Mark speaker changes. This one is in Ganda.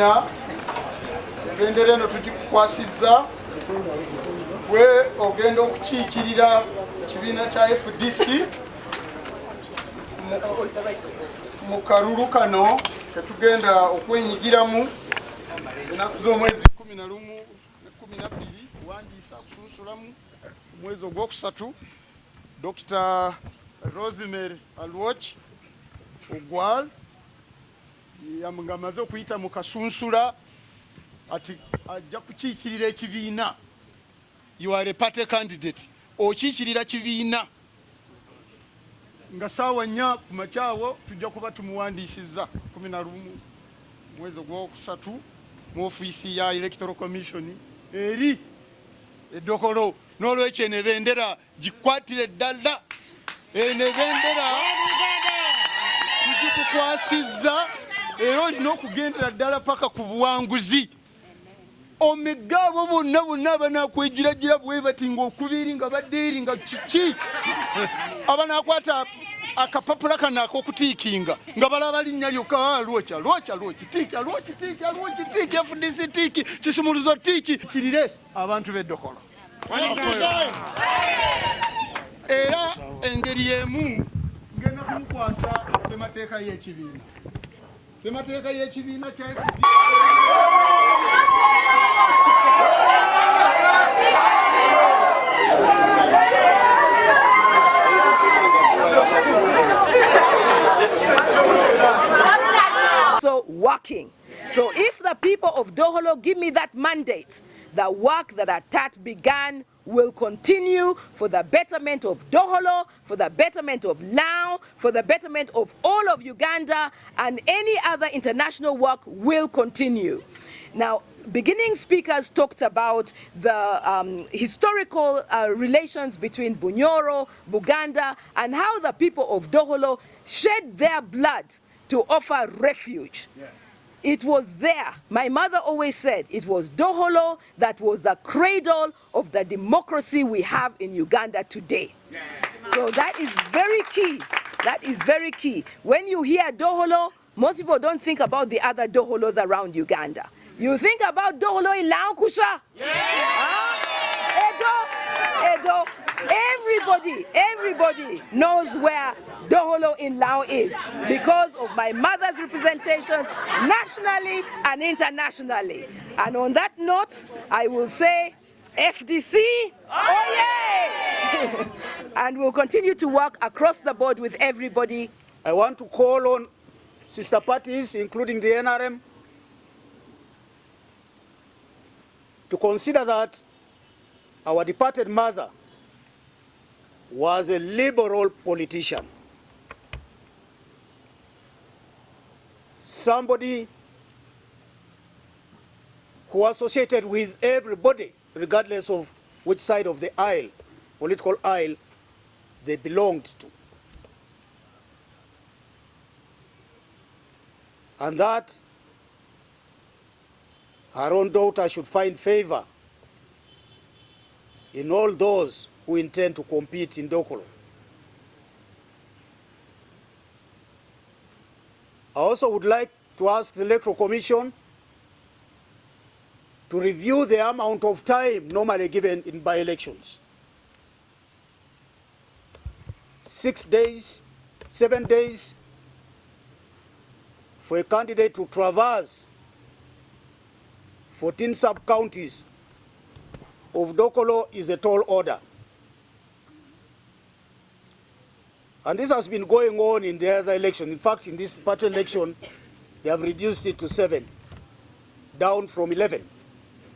Speaker 1: ekibiina endere eno tugikukwasizza we ogenda okukiikirira ekibiina kya FDC mu kalulu kano ketugenda okwenyigiramu ennaku z'omwezi 11 ne 12 wandiisa kusunsulamu omwezi ogwokusatu Dr. Rosemary Olwoc Ogwal yamaze okuyita mu kasunsula ati ajja kukiikirira ekibiina. You are a party candidate. Okiikirira kibiina nga saawa 4 ku makyawo tujja kuba tumuwandiisizza 11 mwezi ogwokusatu mu ofiisi ya Electoral Commission eri Dokolo. N'olwekyo eno ebendera gikwatire ddala. Eno ebendera tugikukwasizza era olina okugendera ddala paka ku buwanguzi. Omega abo bonna banakwegiragira bwe bati ng'okubiri nga baddeeri nga kiki abanakwata akapapula kana ak'okutiikinga nga balaba linnya lyokka lwoki tiiki FDC tiiki kisumuluzo tiiki kirire abantu b'Eddokolo. Era engeri y'emu ngenda kumukwasa ssemateeka y'ekibiina. Ssemateeka y'ekibiina kya FDC
Speaker 2: so working. So if the people of Dokolo give me that mandate, the work that began will continue for the betterment of Dokolo, for the betterment of Lao, for the betterment of all of Uganda, and any other international work will continue. Now, beginning speakers talked about the historical relations between Bunyoro, Buganda, and how the people of Dokolo shed their blood to offer refuge. Yes. It was there. My mother always said it was Dokolo that was the cradle of the democracy we have in Uganda today. Yes. So that is very key. That is very key. When you hear Dokolo, most people don't think about the other Doholos around Uganda. You think about Dokolo in Laokusha. Edo. Everybody knows where Dokolo in Lao is because of my mother's representations nationally and internationally. And on that note, I will say FDC, oh yeah! And we'll continue to work across the board with everybody.
Speaker 3: I want to call on sister parties, including the NRM, to consider that our departed mother was a liberal politician. Somebody who associated with everybody, regardless of which side of the aisle, political aisle, they belonged to. And that her own daughter should find favor in all those who intend to compete in Dokolo. I also would like to ask the Electoral Commission to review the amount of time normally given in by-elections. 6 days, 7 days for a candidate to traverse 14 sub-counties of Dokolo is a tall order. And this has been going on in the other election. In fact, in this party election, they have reduced it to 7, down from 11.